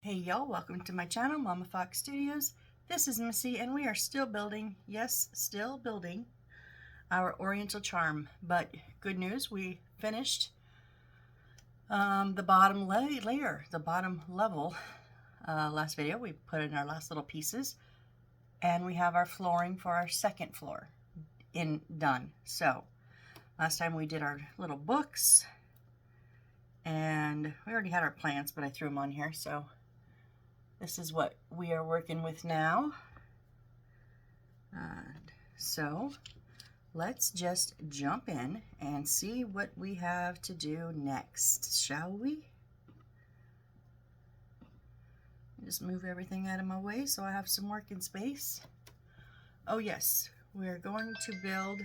Hey y'all, welcome to my channel, Mama Fox Studios. This is Missy and we are still building, yes, still building our Oriental Charm. But good news, we finished the bottom layer, the bottom level. Last video we put in our last little pieces and we have our flooring for our second floor done. So last time we did our little books and we already had our plants, but I threw them on here. So this is what we are working with now. So let's just jump in and see what we have to do next, shall we? Just move everything out of my way so I have some working space. Oh yes, we're going to build,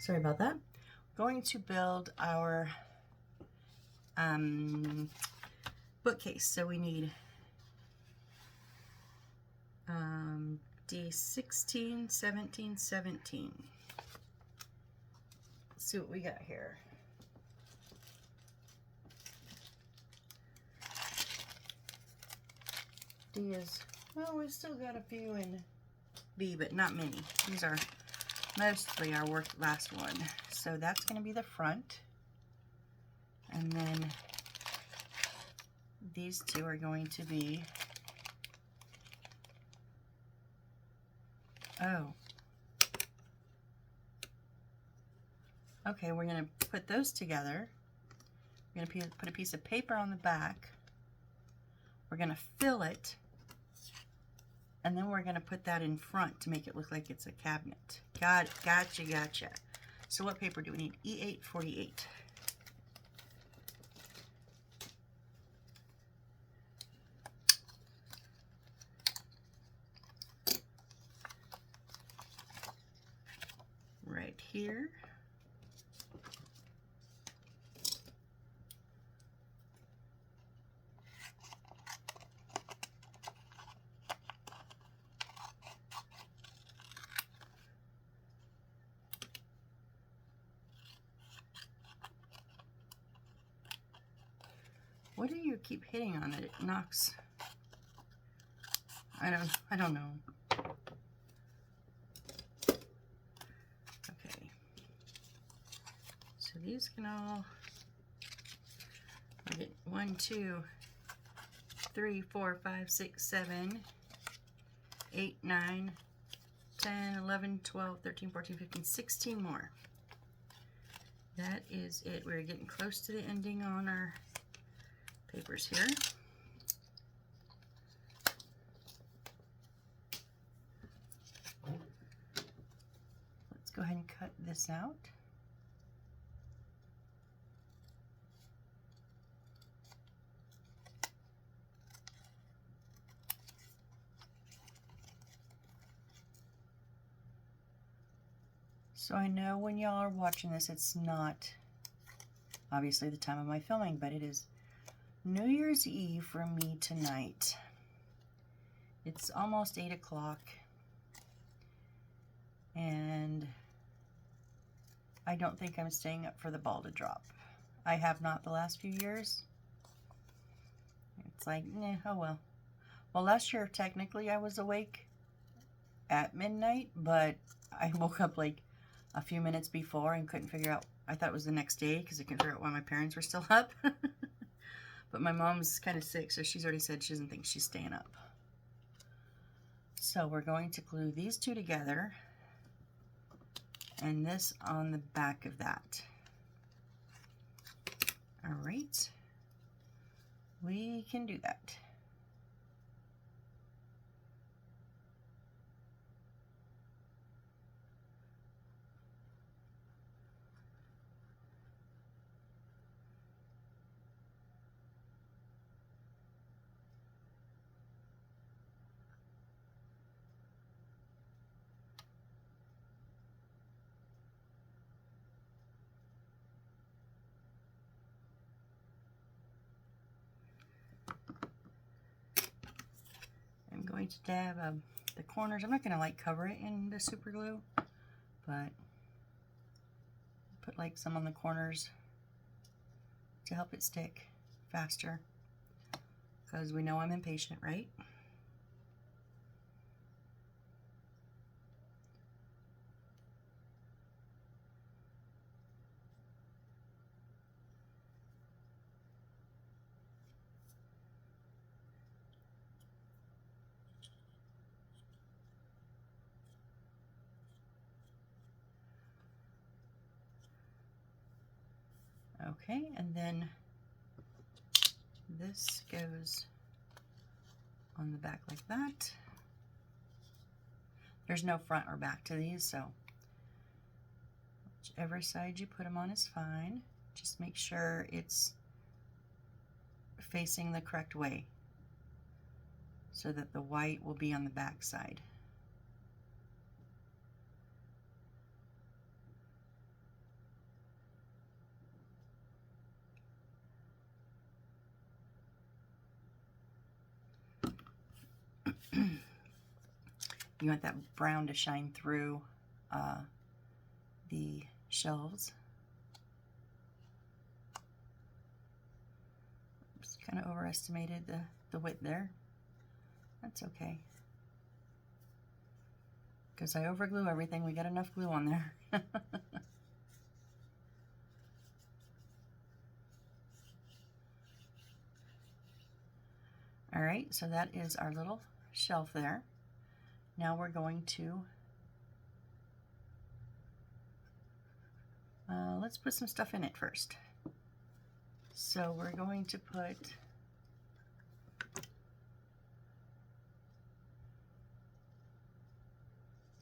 sorry about that, going to build our bookcase. So we need D16, 17, 17. Let's see what we got here. D is, well, we've still got a few in B, but not many. These are mostly our last one. So that's going to be the front. And then these two are going to be, oh, okay, we're going to put those together. We're going to put a piece of paper on the back. We're going to fill it, and then we're going to put that in front to make it look like it's a cabinet. Gotcha. So what paper do we need? E8 48. Right here. What do you keep hitting on that it knocks? I don't know. Okay. So these can all, I get 1, 2, 3, 4, 5, 6, 7, 8, 9, 10, 11, 12, 13, 14, 15, 16 more. That is it. We're getting close to the ending on our papers here. Let's go ahead and cut this out. So I know when y'all are watching this, it's not obviously the time of my filming, but it is New Year's Eve for me tonight. It's almost 8 o'clock, and I don't think I'm staying up for the ball to drop. I have not the last few years. It's like, nah, oh well. Well, last year, technically, I was awake at midnight, but I woke up like a few minutes before and couldn't figure out. I thought it was the next day because I couldn't figure out why my parents were still up. But my mom's kind of sick, so she's already said she doesn't think she's staying up. So we're going to glue these two together and this on the back of that. All right, we can do that. I'm going to dab the corners. I'm not going to like cover it in the super glue, but put like some on the corners to help it stick faster. because we know I'm impatient, right? Okay, and then this goes on the back like that. There's no front or back to these, so whichever side you put them on is fine. Just make sure it's facing the correct way so that the white will be on the back side. You want that brown to shine through the shelves. Just kind of overestimated the width there. That's okay. Because I overglue everything. We got enough glue on there. All right, so that is our little shelf there. Now we're going to, let's put some stuff in it first. So we're going to put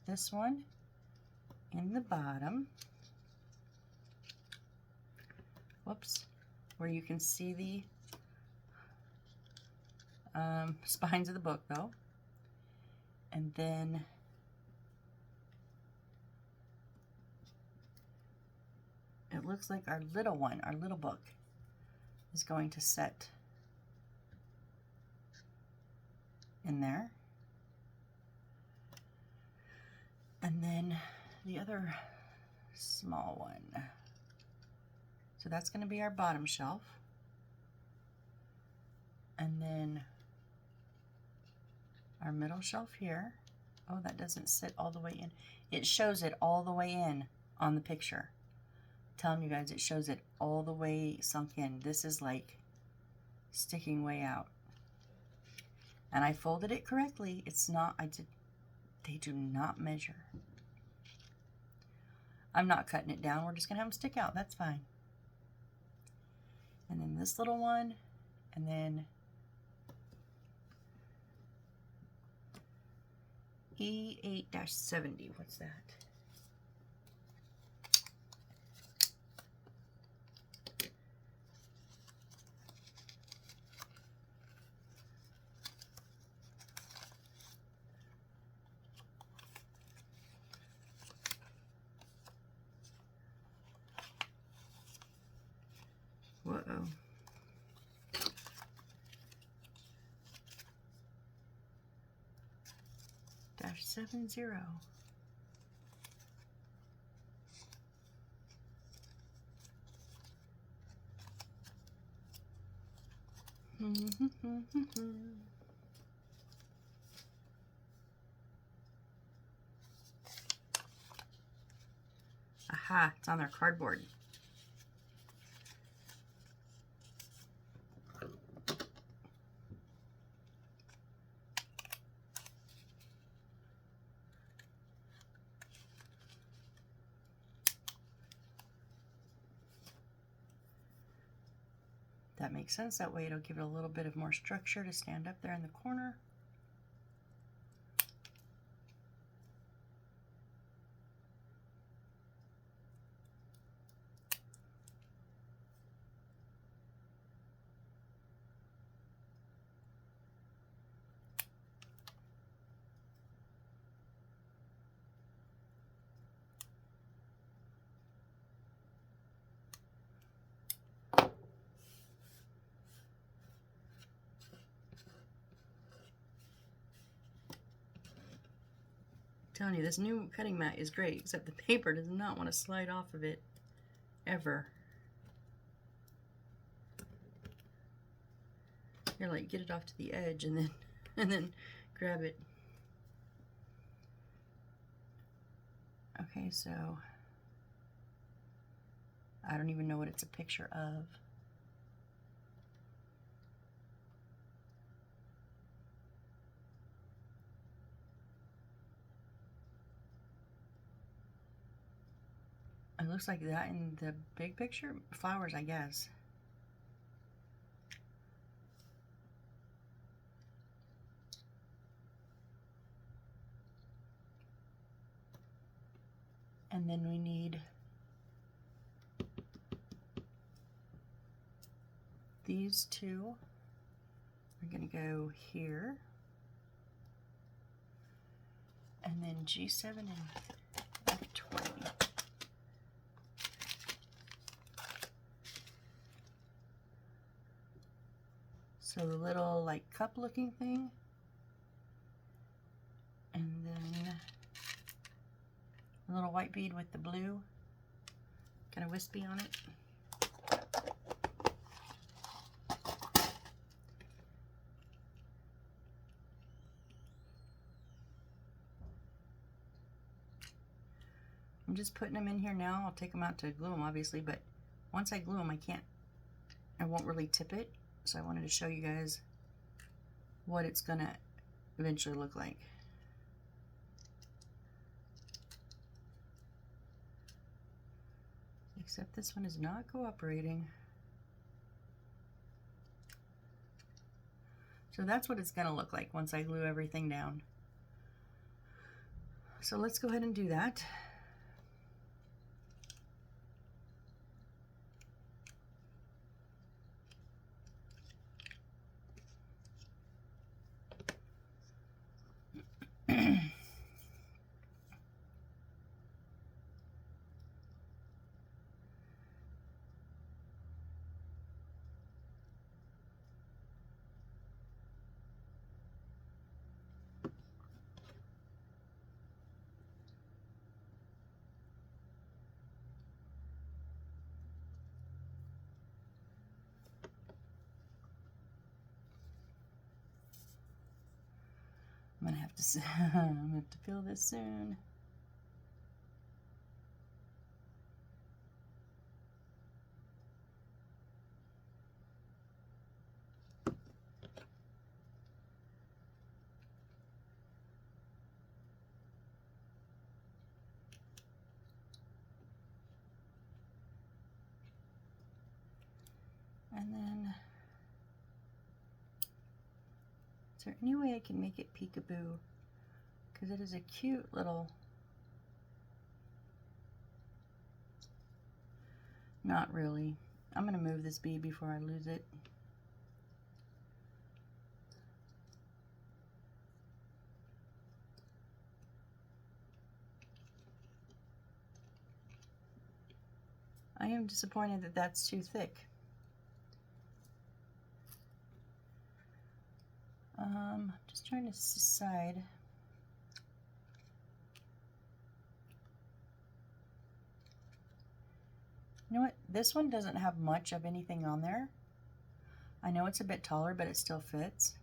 this one in the bottom. Whoops, where you can see the spines of the book though. And then it looks like our little one, our little book, is going to set in there. And then the other small one. So that's going to be our bottom shelf. And then our middle shelf here. Oh, that doesn't sit all the way in. It shows it all the way in on the picture. I'm telling you guys, it shows it all the way sunk in. This is like sticking way out. And I folded it correctly. It's not, they do not measure. I'm not cutting it down. We're just gonna have them stick out. That's fine. And then this little one, and then E8-70, what's that? Whoa. -70. Aha, it's on their cardboard. That makes sense. That way it'll give it a little bit of more structure to stand up there in the corner. Telling you, this new cutting mat is great, except the paper does not want to slide off of it ever. You're like, get it off to the edge and then and then grab it. Okay, so I don't even know what it's a picture of. It looks like that in the big picture. Flowers, I guess. And then we need these two. We're going to go here. And then G7 and F20. So the little like cup looking thing. And then a little white bead with the blue, kind of wispy on it. I'm just putting them in here now. I'll take them out to glue them, obviously, but once I glue them, I won't really tip it. So I wanted to show you guys what it's gonna eventually look like. Except this one is not cooperating. So that's what it's gonna look like once I glue everything down. So let's go ahead and do that. I'm gonna have to fill this soon. And then, is there any way I can make it peekaboo? Because it is a cute little, not really. I'm going to move this bead before I lose it. I am disappointed that that's too thick. Just trying to decide. You know what? This one doesn't have much of anything on there. I know it's a bit taller, but it still fits.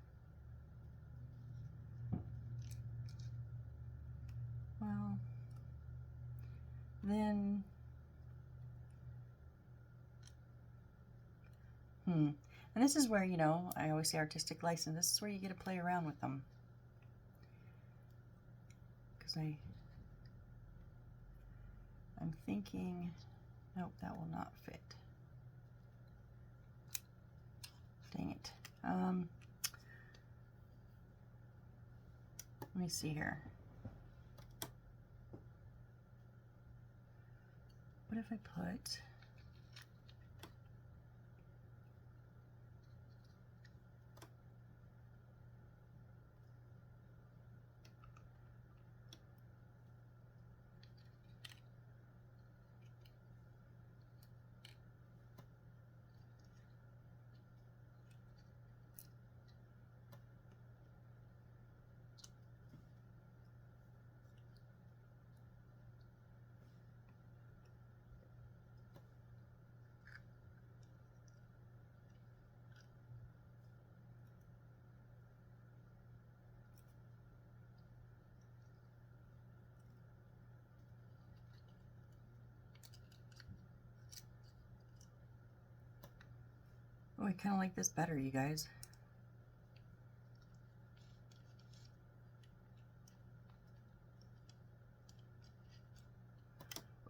Well, then, and this is where, you know, I always say artistic license. This is where you get to play around with them. Because I'm thinking, nope, that will not fit. Dang it. Let me see here. What if I put... Oh, I kind of like this better, you guys.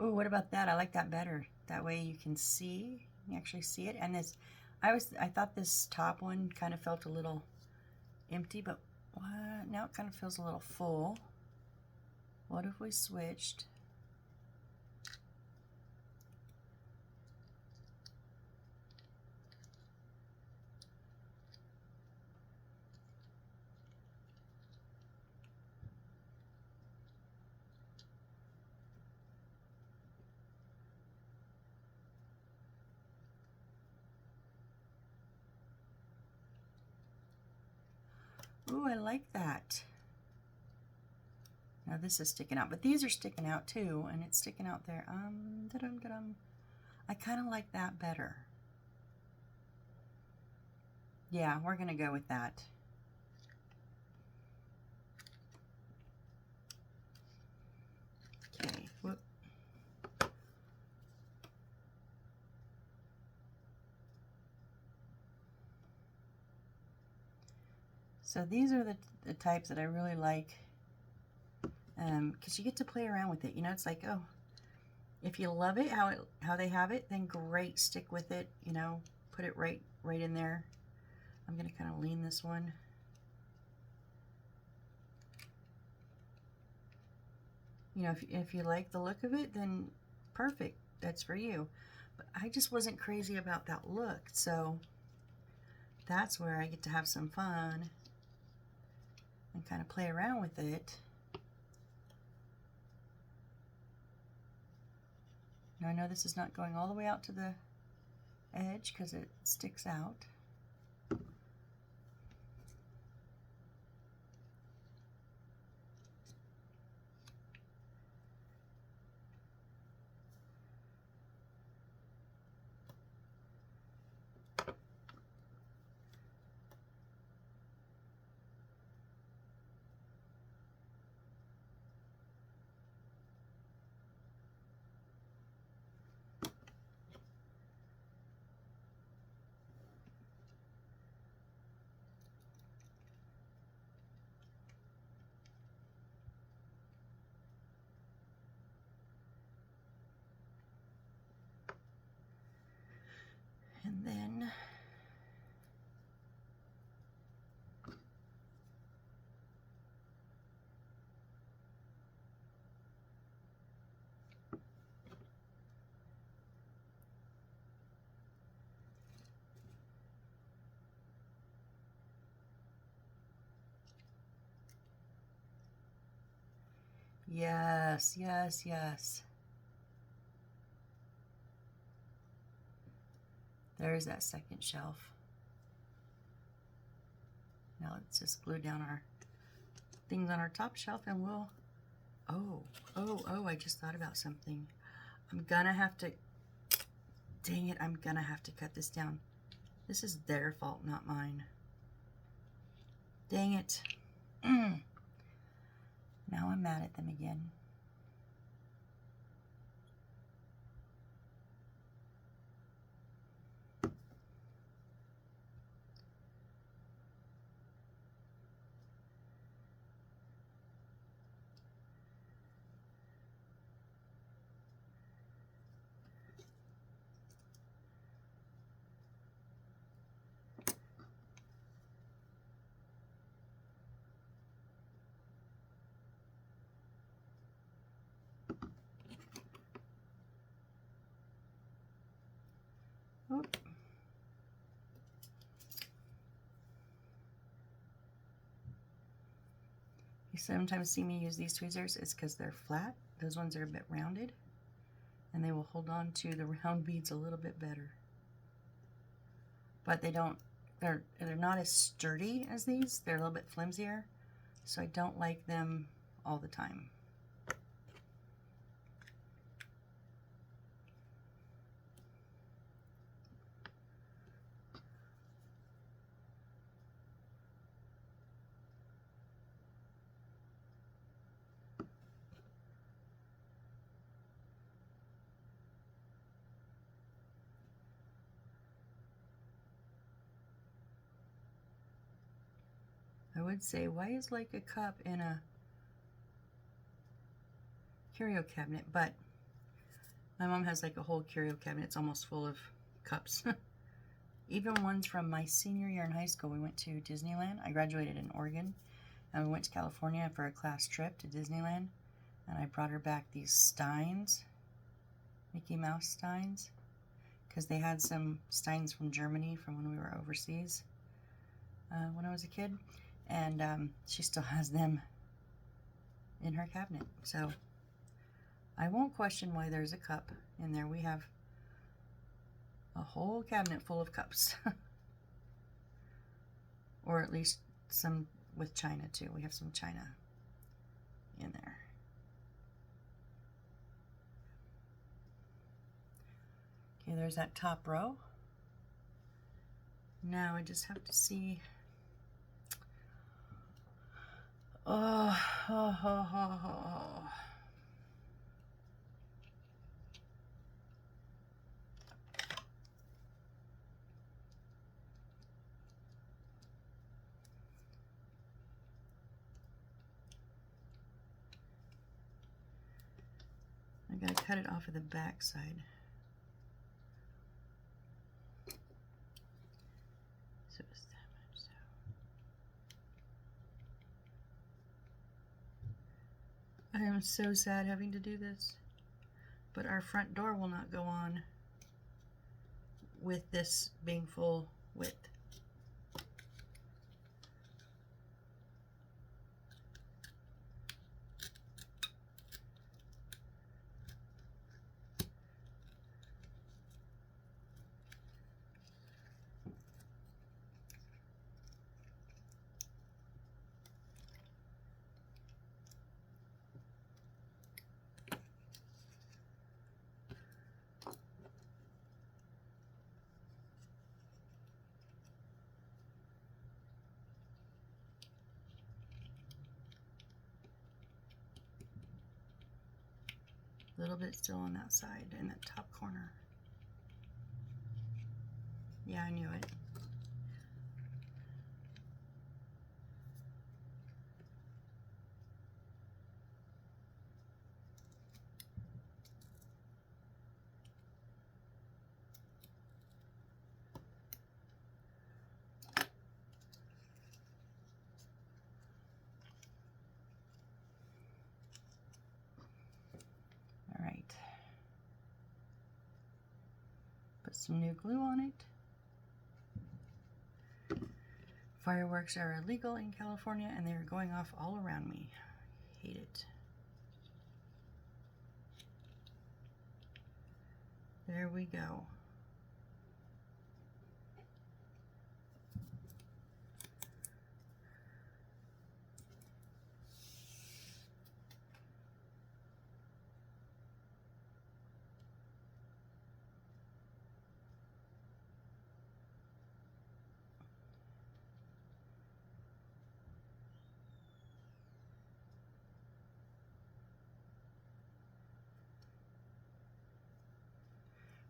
Oh, what about that? I like that better. That way you can see, you actually see it. And this, I thought this top one kind of felt a little empty, but what? Now it kind of feels a little full. What if we switched? Ooh, I like that. Now this is sticking out, but these are sticking out too, and it's sticking out there. I kind of like that better. Yeah, we're gonna go with that. Okay, whoop. So these are the types that I really like, because you get to play around with it. You know, it's like, oh, if you love it how they have it, then great, stick with it. You know, put it right in there. I'm gonna kind of lean this one. You know, if you like the look of it, then perfect, that's for you. But I just wasn't crazy about that look, so that's where I get to have some fun and kind of play around with it. Now I know this is not going all the way out to the edge because it sticks out. And then yes, yes, yes. There's that second shelf. Now let's just glue down our things on our top shelf and we'll, oh, I just thought about something. I'm gonna have to, dang it, I'm gonna have to cut this down. This is their fault, not mine. Dang it. Now I'm mad at them again. Oop. You sometimes see me use these tweezers, it's because they're flat. Those ones are a bit rounded, and they will hold on to the round beads a little bit better. But they're not as sturdy as these. They're a little bit flimsier, so I don't like them all the time. would say, why is like a cup in a curio cabinet? But my mom has like a whole curio cabinet. It's almost full of cups. Even ones from my senior year in high school. We went to Disneyland. I graduated in Oregon, and we went to California for a class trip to Disneyland. And I brought her back these steins, Mickey Mouse steins, because they had some steins from Germany from when we were overseas when I was a kid. And she still has them in her cabinet. So I won't question why there's a cup in there. We have a whole cabinet full of cups. Or at least some with china too. We have some china in there. Okay, there's that top row. Now I just have to see. Oh. I gotta cut it off of the back side. So it's that much. So I am so sad having to do this, but our front door will not go on with this being full width. A little bit still on that side, in that top corner. Yeah, I knew it. Put some new glue on it. Fireworks are illegal in California and they're going off all around me. I hate it. There we go.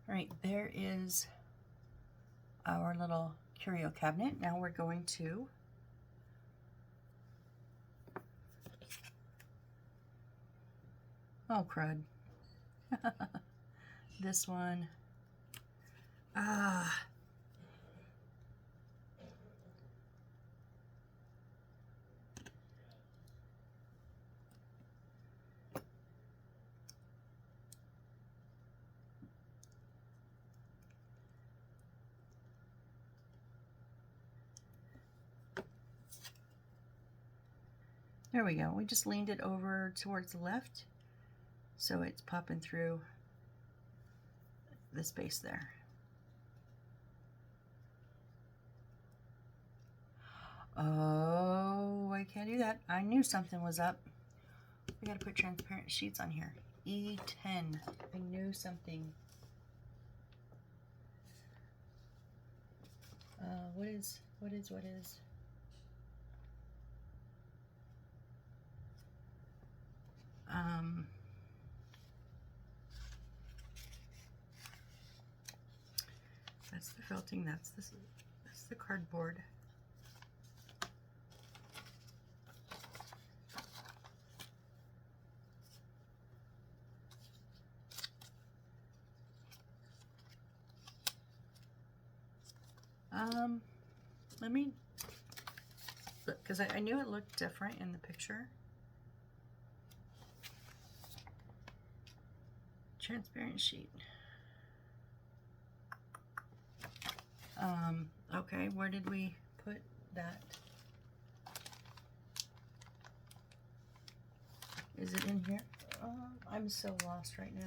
All right, there is our little curio cabinet. Now we're going to crud. This one. There we go. We just leaned it over towards the left, so it's popping through the space there. Oh, I can't do that. I knew something was up. We gotta put transparent sheets on here. E10. I knew something. What is? That's the felting. That's the cardboard. Let me look, because I knew it looked different in the picture. Transparent sheet. Okay, where did we put that? Is it in here? I'm so lost right now.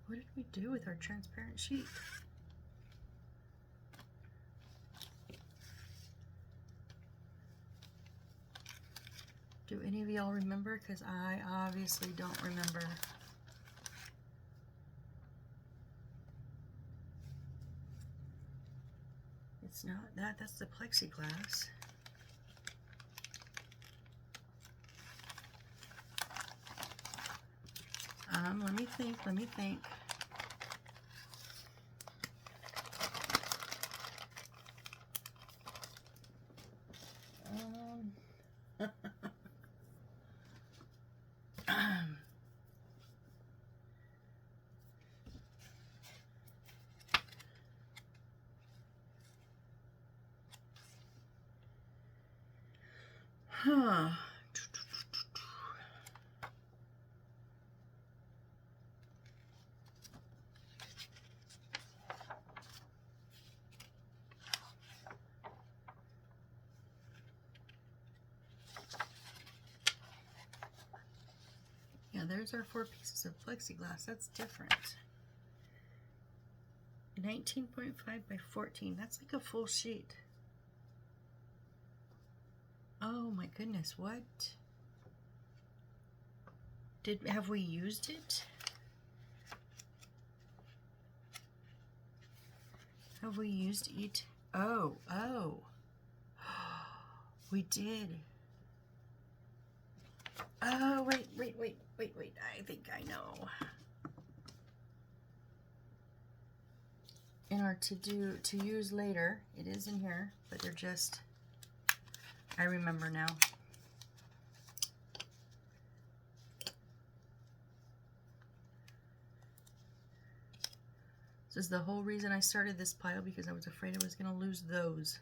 What did we do with our transparent sheet? Do any of y'all remember? Because I obviously don't remember. It's not that, that's the plexiglass. Let me think. Huh. Yeah, there's our 4 pieces of plexiglass. That's different. 19.5 by 14. That's like a full sheet. Oh my goodness, what? Have we used it? Have we used it? Oh. We did. Oh, wait. I think I know. In our to use later, it is in here, but they're just, I remember now. This is the whole reason I started this pile, because I was afraid I was going to lose those.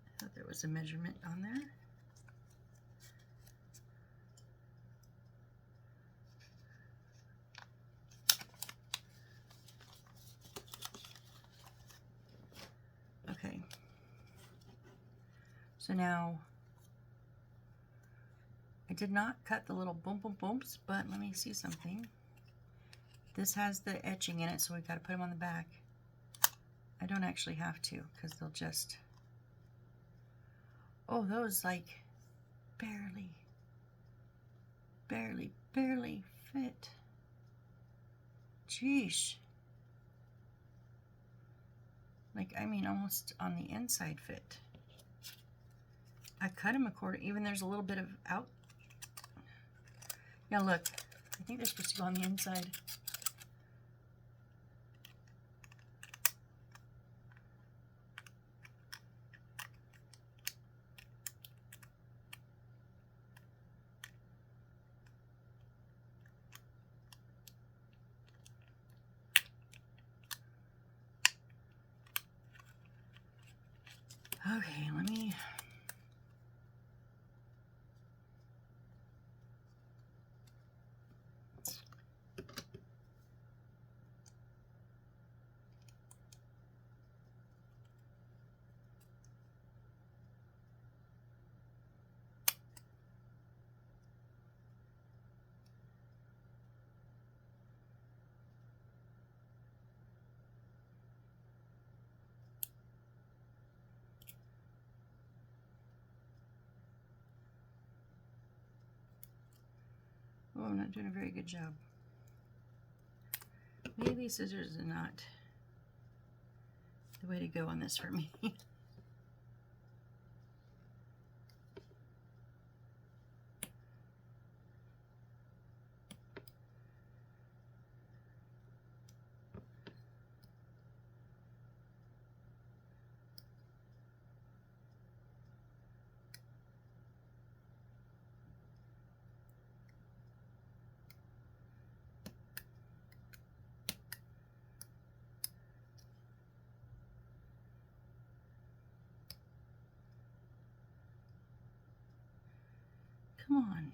I thought there was a measurement on there. Okay. So now, I did not cut the little boom boom booms, but let me see something. This has the etching in it, so we've got to put them on the back. I don't actually have to, because they'll just... Oh, those like barely fit. Jeesh. Like, I mean, almost on the inside fit. I cut them according, even there's a little bit of out. Now look, I think they're supposed to go on the inside. Okay, let me... I'm not doing a very good job. Maybe scissors are not the way to go on this for me. Come on.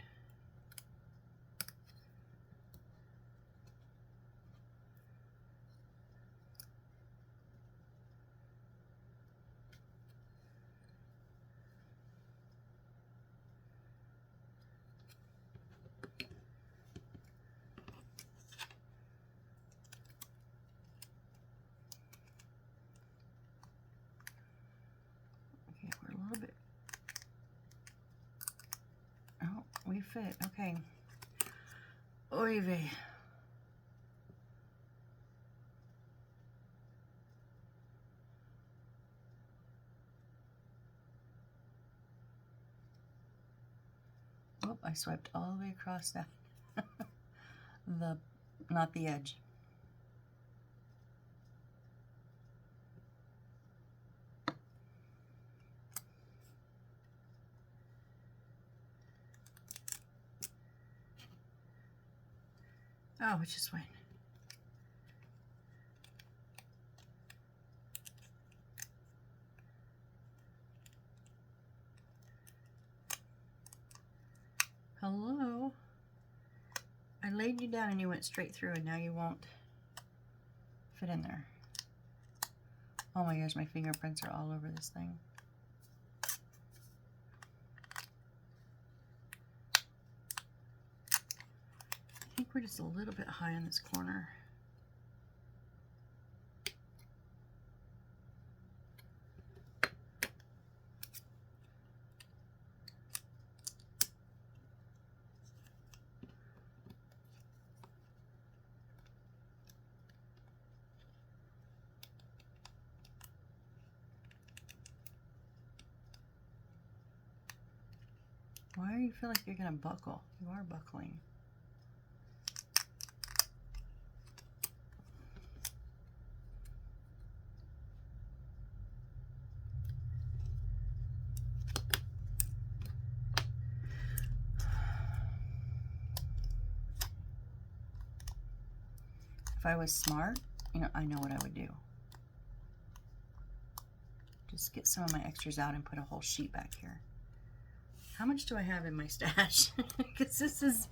Okay, we're a little bit. Oh, we fit. Okay. Oy vey. Oh, I swiped all the way across that. Not the edge. Oh, which is fine. Hello? I laid you down and you went straight through and now you won't fit in there. Oh my gosh, my fingerprints are all over this thing. I think we're just a little bit high on this corner. Why do you feel like you're gonna buckle? You are buckling. If I was smart, you know, I know what I would do. Just get some of my extras out and put a whole sheet back here. How much do I have in my stash? Because this is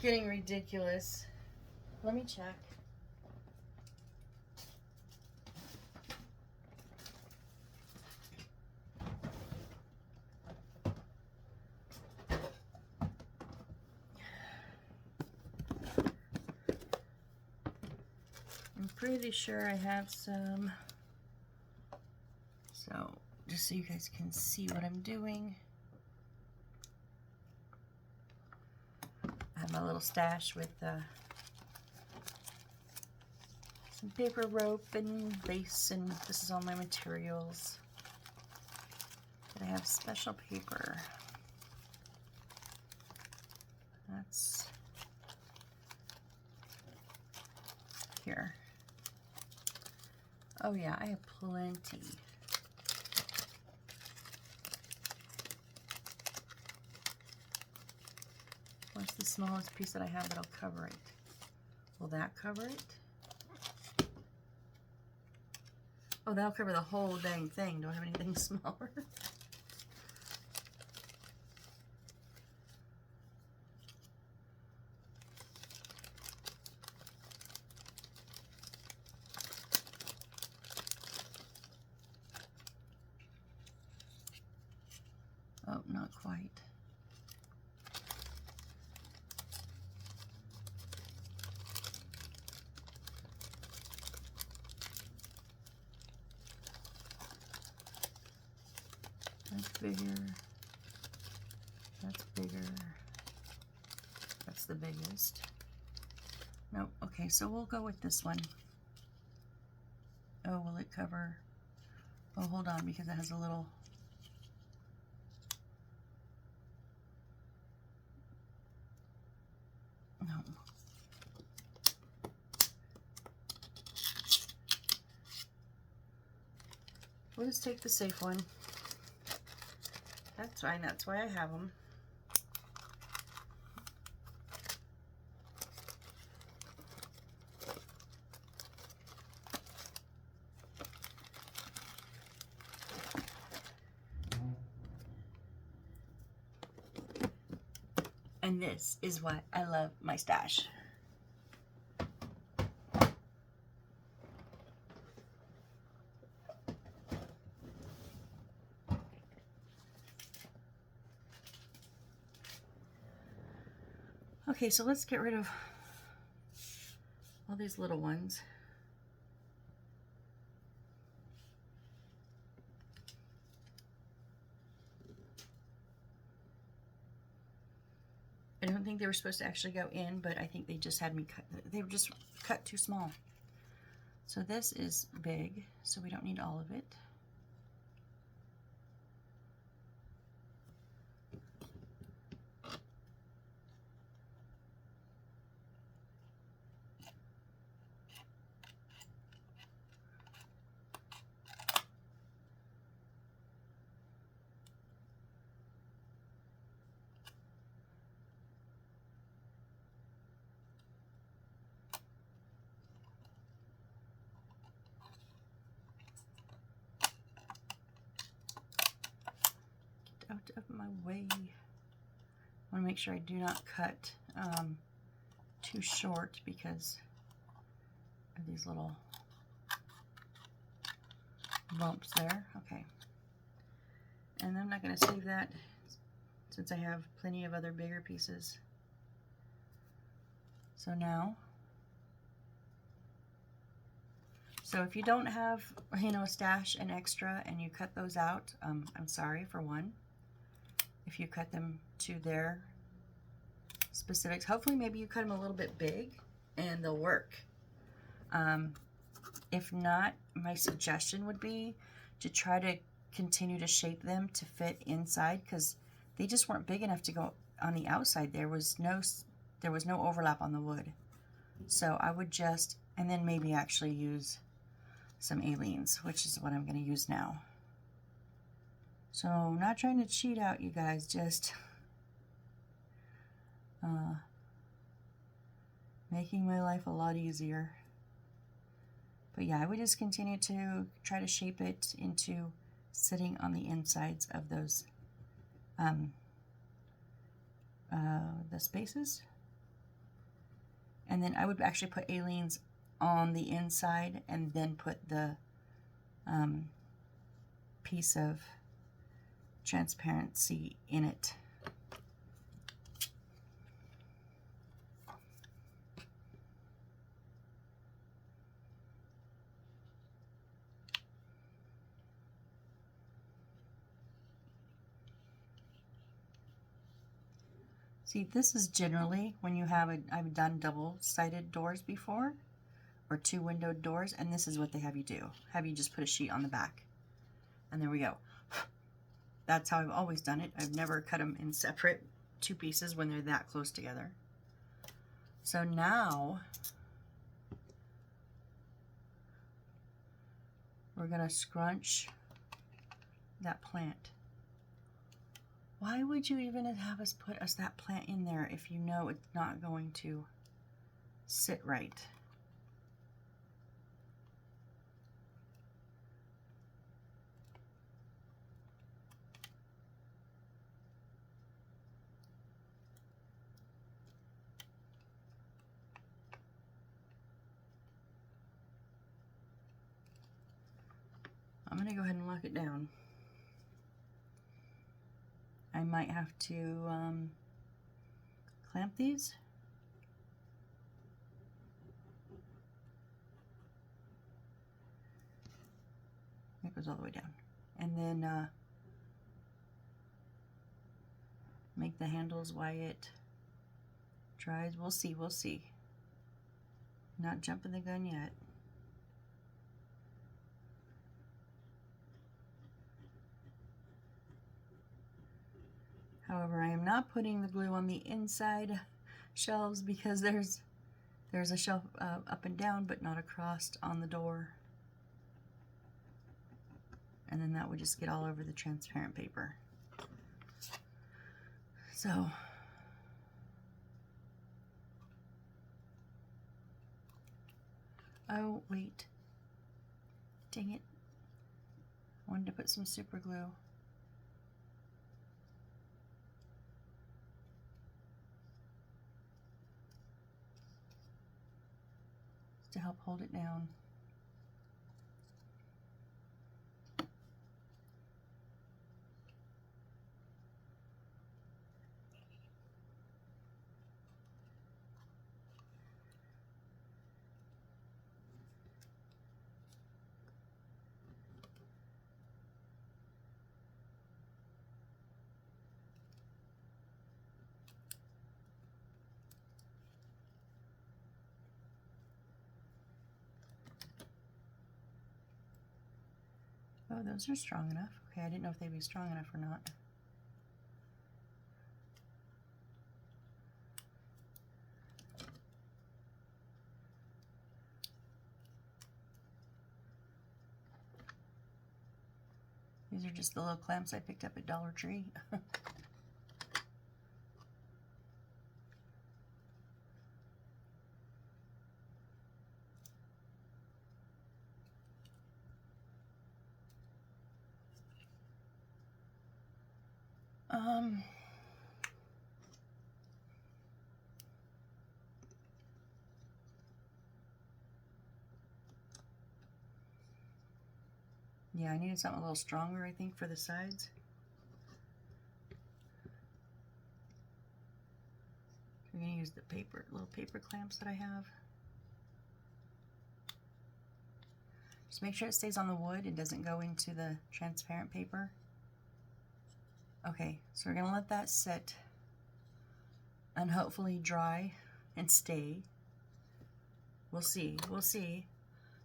getting ridiculous. Let me check. I'm pretty sure I have some. So, just so you guys can see what I'm doing. I have my little stash with some paper rope and lace, and this is all my materials. But I have special paper. That's here. Oh yeah, I have plenty. What's the smallest piece that I have that'll cover it? Will that cover it? Oh, that'll cover the whole dang thing. Do I have anything smaller? Oh, not quite. That's bigger. That's bigger. That's that's the biggest. Nope. Okay, so we'll go with this one. Oh, will it cover? Oh, hold on, because it has a little... No. We'll just take the safe one. That's fine, that's why I have them. And this is why I love my stash. Okay, so let's get rid of all these little ones. I don't think they were supposed to actually go in, but I think they just had me cut. They were just cut too small. So this is big, so we don't need all of it. Out of my way. I want to make sure I do not cut too short because of these little bumps there. Okay. And I'm not going to save that since I have plenty of other bigger pieces. So now, so if you don't have, you know, a stash and extra and you cut those out, I'm sorry for one. If you cut them to their specifics, hopefully maybe you cut them a little bit big and they'll work. If not, my suggestion would be to try to continue to shape them to fit inside, because they just weren't big enough to go on the outside. There was no overlap on the wood. So I would just, and then maybe actually use some Aleene's, which is what I'm going to use now. So I'm not trying to cheat out, you guys, just making my life a lot easier. But yeah, I would just continue to try to shape it into sitting on the insides of those the spaces. And then I would actually put Aleene's on the inside and then put the piece of transparency in it. See, this is generally when you have I've done double-sided doors before, or two-windowed doors, and this is what they have you do. Have you just put a sheet on the back. And there we go. That's how I've always done it. I've never cut them in separate two pieces when they're that close together. So now we're going to scrunch that plant. Why would you even have us put that plant in there if you know it's not going to sit right? I'm going to go ahead and lock it down. I might have to clamp these. It goes all the way down. And then make the handles Wyatt Dries, we'll see, we'll see. Not jumping the gun yet. However, I am not putting the glue on the inside shelves because there's a shelf up and down, but not across on the door. And then that would just get all over the transparent paper. So, oh wait, dang it. I wanted to put some super glue. To help hold it down. Oh, those are strong enough. Okay, I didn't know if they'd be strong enough or not. These are just the little clamps I picked up at Dollar Tree. Yeah, I needed something a little stronger, I think, for the sides. I'm going to use the little paper clamps that I have. Just make sure it stays on the wood and doesn't go into the transparent paper. Okay, so we're going to let that sit and hopefully dry and stay. We'll see, we'll see.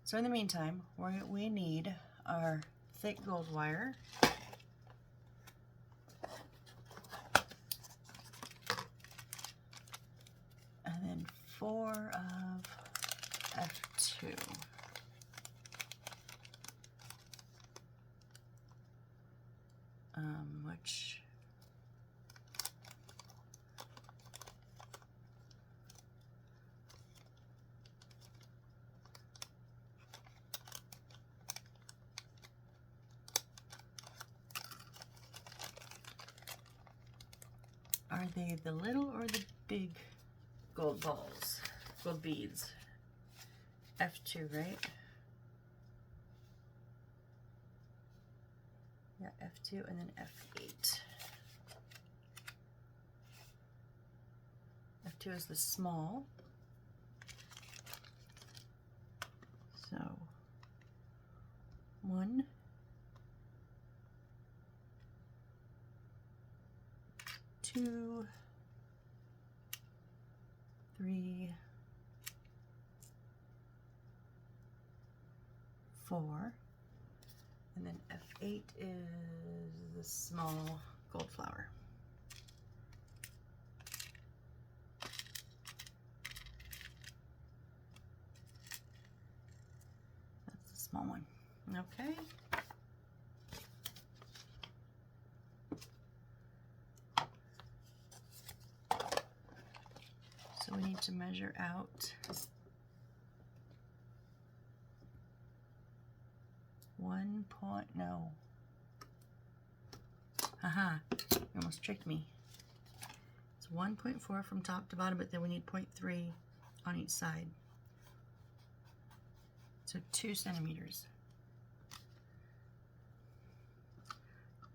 So in the meantime, we need our thick gold wire. And then 4 of F2. Which are they, the little or the big gold balls, gold beads? F2, right? Yeah, F2 and then F8. F2 is the small. So 1, 2, 3, 4, and then F8 is the small gold flower. That's the small one. Okay. So we need to measure out 1 point, no. Haha, you almost tricked me. It's 1.4 from top to bottom, but then we need 0.3 on each side. So 2 centimeters.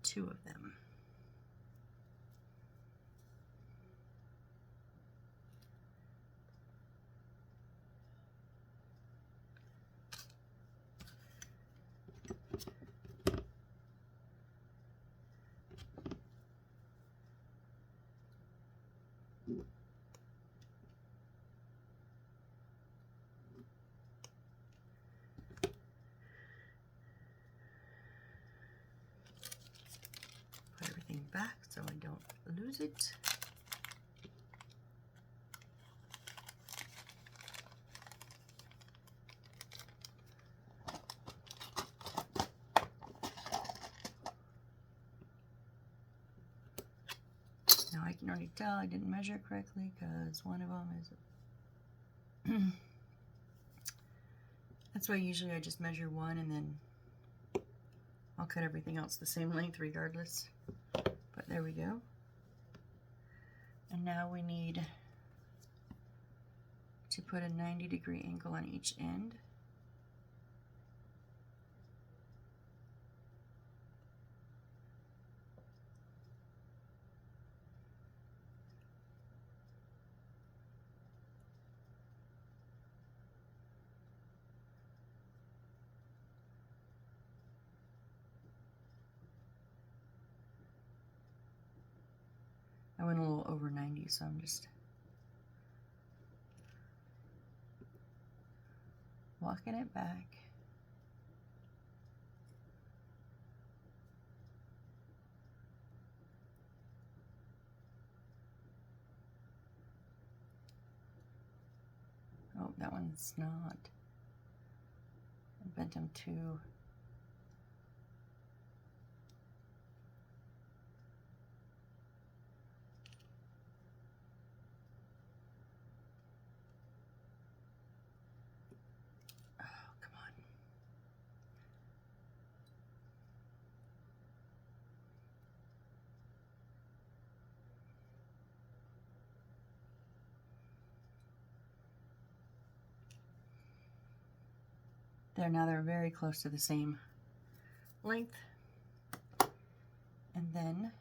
2 of them. lose it. Now I can already tell I didn't measure correctly because one of them is... That's why usually I just measure one and then I'll cut everything else the same length regardless. But there we go. And now we need to put a 90-degree angle on each end. I went a little over 90, so I'm just walking it back. Oh, that one's not. I bent them too. There, now they're very close to the same length. And then,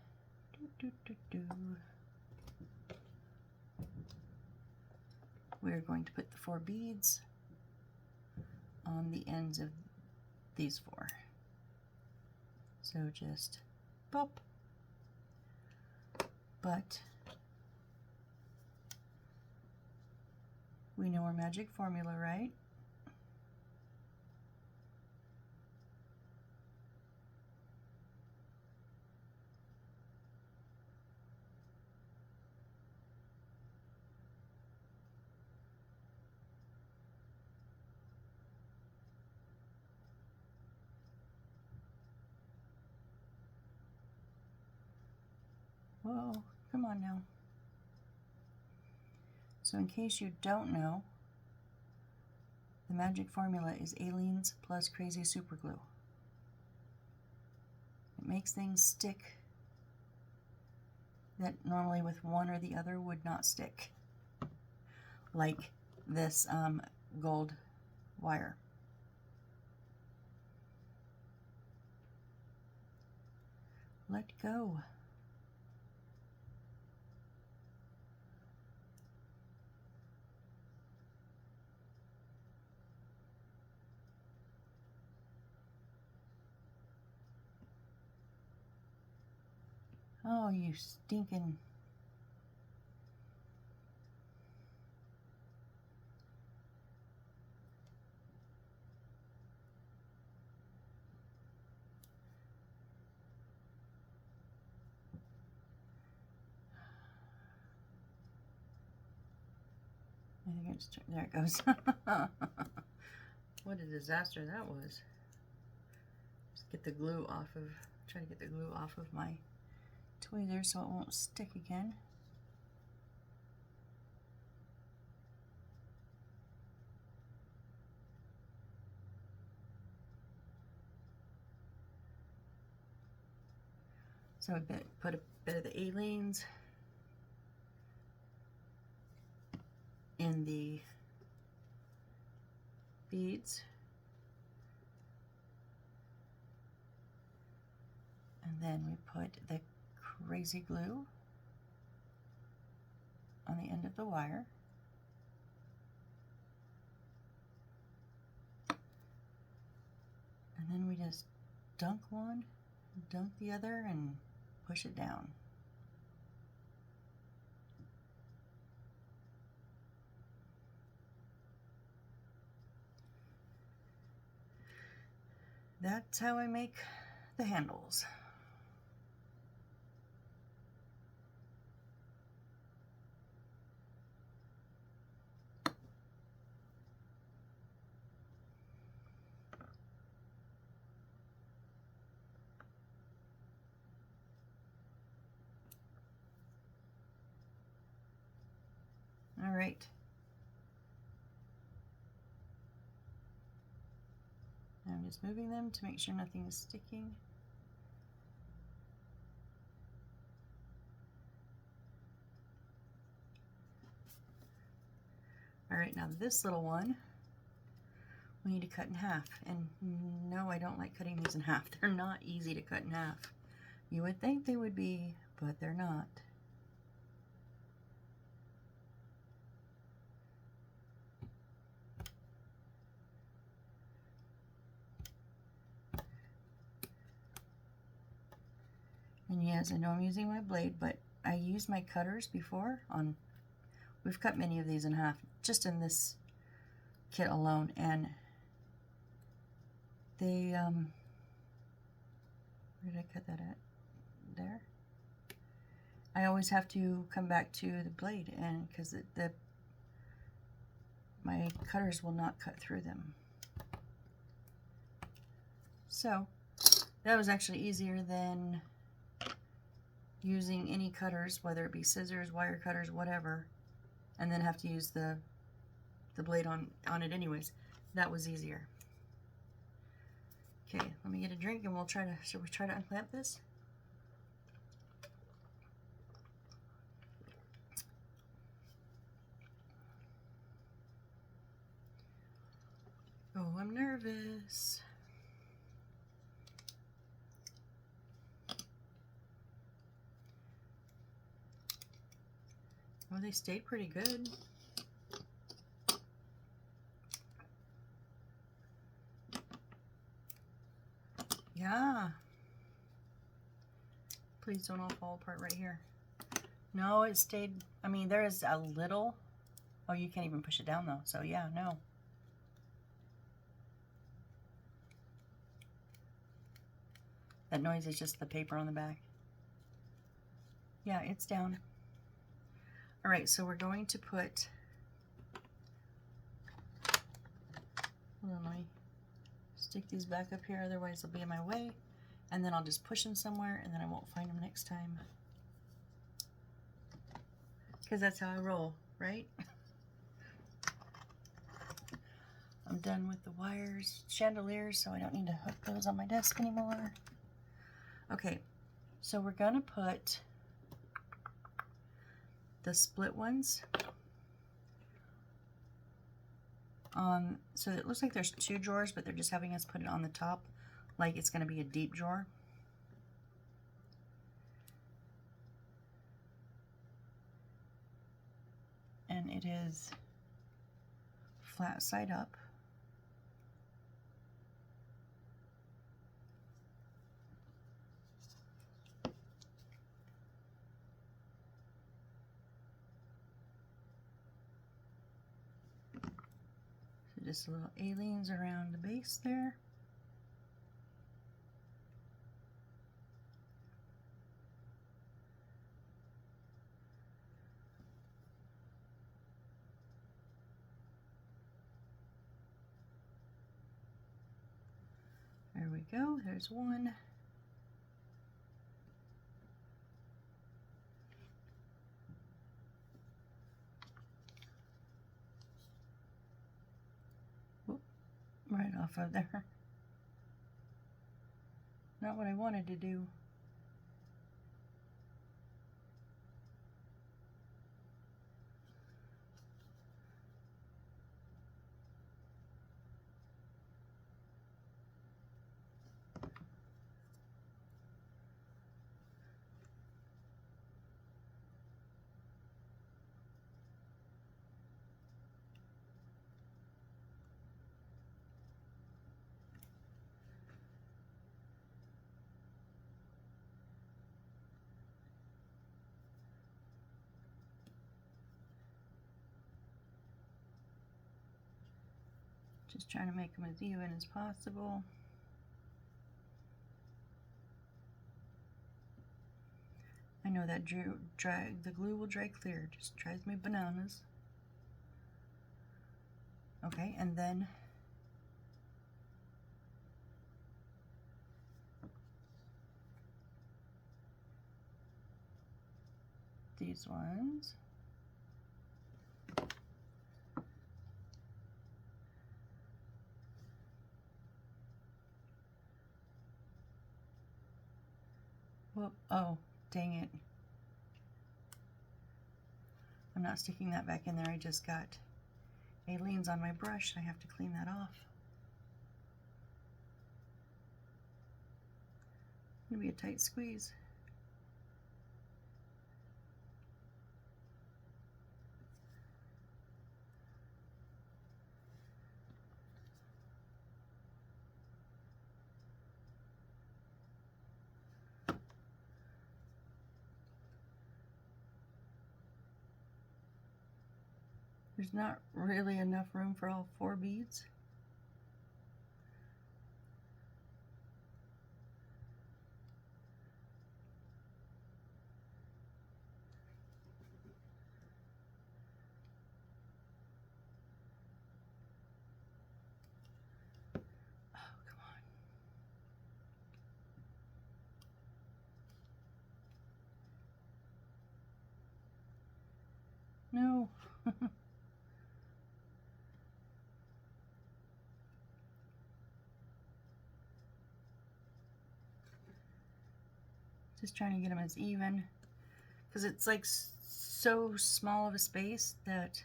we're going to put the 4 beads on the ends of these 4. So just pop. But we know our magic formula, right? Whoa, come on now. So in case you don't know, the magic formula is Aleene's plus Crazy Super Glue. It makes things stick that normally with one or the other would not stick. Like this gold wire. Let go. Oh, you stinking... I think it's... There it goes. What a disaster that was. Just get the glue off of... Try to get the glue off of my tweezer so it won't stick again. So I put a bit of the Aleene's in the beads. And then we put the Crazy Glue on the end of the wire. And then we just dunk one, dunk the other, and push it down. That's how I make the handles. right. I'm just moving them to make sure nothing is sticking. All right, now this little one, we need to cut in half. And no, I don't like cutting these in half. They're not easy to cut in half. You would think they would be, but they're not. And yes, I know I'm using my blade, but I used my cutters before on, we've cut many of these in half, just in this kit alone, and they, where did I cut that at? There. I always have to come back to the blade, and because my cutters will not cut through them. So that was actually easier than using any cutters, whether it be scissors, wire cutters, whatever, and then have to use the blade on it anyways. That was easier. Okay, let me get a drink and shall we try to unclamp this? Oh, I'm nervous. Well, they stayed pretty good. Yeah. Please don't all fall apart right here. No, it stayed, I mean, there is a little. Oh, you can't even push it down though. So yeah, no. That noise is just the paper on the back. Yeah, it's down. All right, so we're going to put, hold on, let me stick these back up here, otherwise they'll be in my way. And then I'll just push them somewhere and then I won't find them next time. Because that's how I roll, right? I'm done with the wires, chandeliers, so I don't need to hook those on my desk anymore. Okay, so we're gonna put the split ones on, so it looks like there's 2 drawers, but they're just having us put it on the top like it's gonna be a deep drawer. And it is flat side up. So just a little aliens around the base there. There we go, there's one. Whoop, right off of there. Not what I wanted to do. Just trying to make them as even as possible. I know that the glue will dry clear. Just drives me bananas. Okay, and then these ones. Whoop. Oh, dang it. I'm not sticking that back in there. I just got aliens on my brush. I have to clean that off. It's gonna be a tight squeeze. There's not really enough room for all 4 beads. Oh, come on. No. Just trying to get them as even, because it's like so small of a space that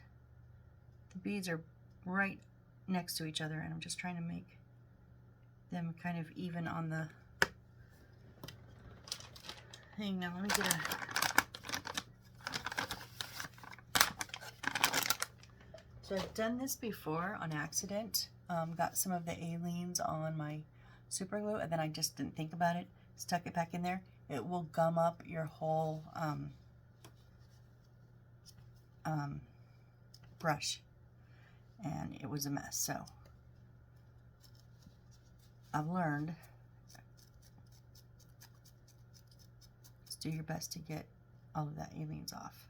the beads are right next to each other, and I'm just trying to make them kind of even on the thing. Now let me get So I've done this before on accident. Got some of the aliens on my super glue, and then I just didn't think about it. Stuck it back in there. It will gum up your whole brush, and it was a mess. So I've learned, just do your best to get all of that aliens off.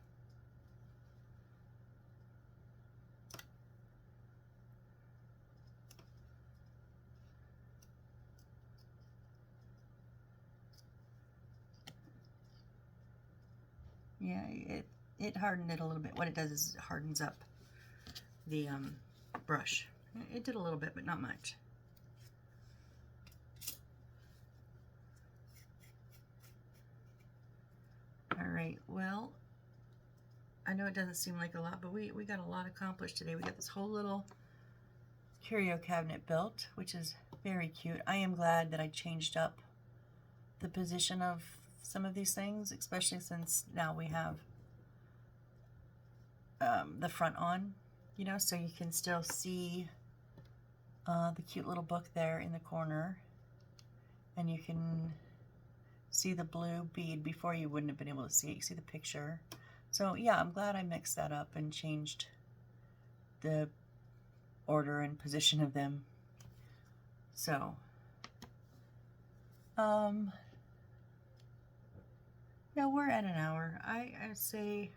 Yeah, it hardened it a little bit. What it does is it hardens up the brush. It did a little bit, but not much. All right, well, I know it doesn't seem like a lot, but we got a lot accomplished today. We got this whole little curio cabinet built, which is very cute. I am glad that I changed up the position of some of these things, especially since now we have the front on, you know, so you can still see the cute little book there in the corner, and you can see the blue bead. Before you wouldn't have been able to see it. You see the picture. So yeah, I'm glad I mixed that up and changed the order and position of them. So yeah, we're at an hour. I say,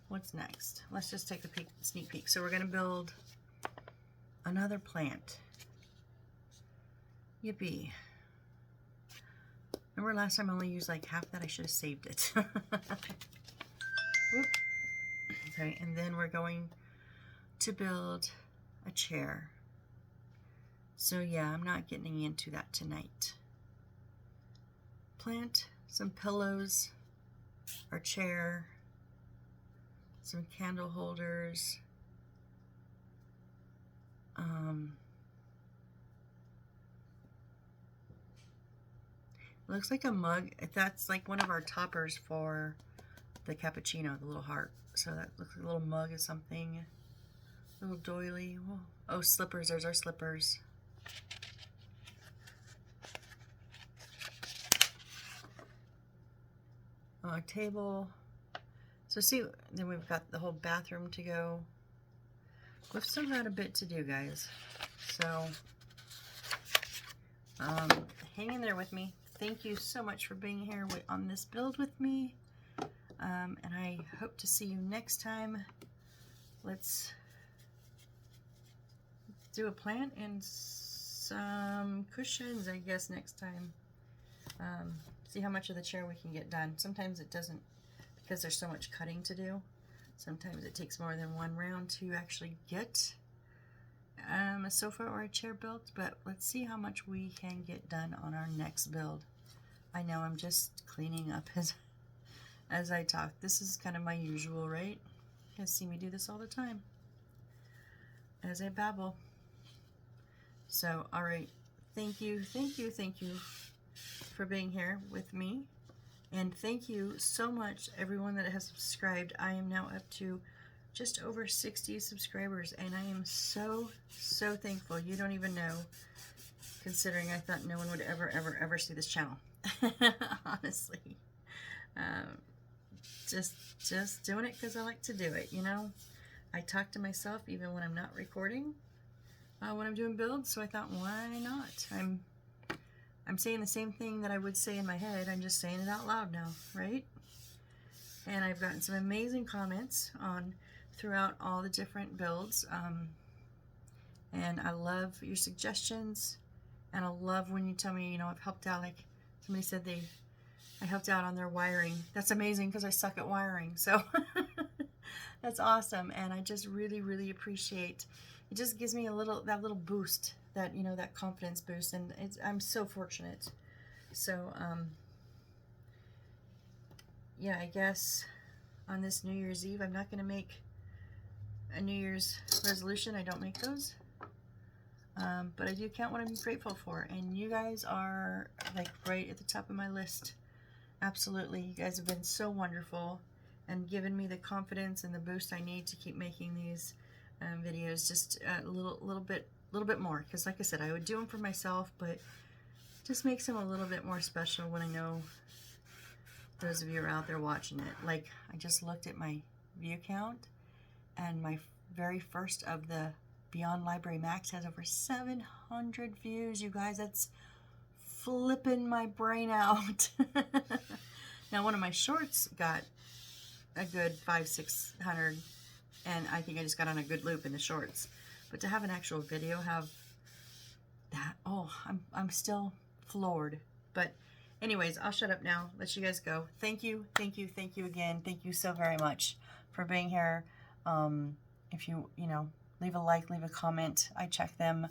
what's next? Let's just take a sneak peek. So we're going to build another plant. Yippee. Remember last time I only used like half that? I should have saved it. Whoop. Okay, and then we're going to build a chair. So yeah, I'm not getting into that tonight. Plant some pillows, our chair, some candle holders, looks like a mug. That's like one of our toppers for the cappuccino, the little heart. So that looks like a little mug or something. Little doily. Oh, slippers. There's our slippers. A table. So see, then we've got the whole bathroom to go. We've still got a bit to do, guys. So hang in there with me. Thank you so much for being here on this build with me. And I hope to see you next time. Let's do a plant and some cushions, I guess, next time. See how much of the chair we can get done. Sometimes it doesn't, because there's so much cutting to do. Sometimes it takes more than one round to actually get a sofa or a chair built, but let's see how much we can get done on our next build. I know I'm just cleaning up as I talk. This is kind of my usual, right? You guys see me do this all the time as I babble. So, all right. Thank you for being here with me. And thank you so much, everyone that has subscribed. I am now up to just over 60 subscribers, and I am so thankful. You don't even know, considering I thought no one would ever see this channel. Honestly. Just doing it because I like to do it, you know. I talk to myself even when I'm not recording, when I'm doing builds, so I thought, why not? I'm saying the same thing that I would say in my head. I'm just saying it out loud now, right? And I've gotten some amazing comments throughout all the different builds, and I love your suggestions, and I love when you tell me, you know, I've helped out. Like somebody said I helped out on their wiring. That's amazing because I suck at wiring, so that's awesome. And I just really appreciate. It just gives me that little boost, that, you know, that confidence boost, and I'm so fortunate. So yeah, I guess on this New Year's Eve, I'm not going to make a New Year's resolution. I don't make those, but I do count what I'm grateful for, and you guys are like right at the top of my list. Absolutely, you guys have been so wonderful and given me the confidence and the boost I need to keep making these videos just a little bit more, because like I said, I would do them for myself, but just makes them a little bit more special when I know those of you are out there watching it. Like, I just looked at my view count, and my very first of the Beyond Library Max has over 700 views. You guys, that's flipping my brain out. Now, one of my shorts got a good 500-600, and I think I just got on a good loop in the shorts. But to have an actual video have that, oh, I'm still floored. But anyways, I'll shut up now, let you guys go. Thank you again. Thank you so very much for being here. If you know, leave a like, leave a comment. I check them.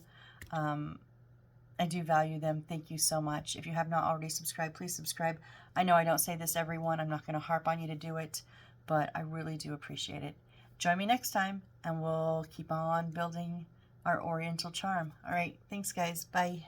I do value them. Thank you so much. If you have not already subscribed, please subscribe. I know I don't say this everyone. I'm not going to harp on you to do it, but I really do appreciate it. Join me next time, and we'll keep on building our Oriental Charm. All right. Thanks, guys. Bye.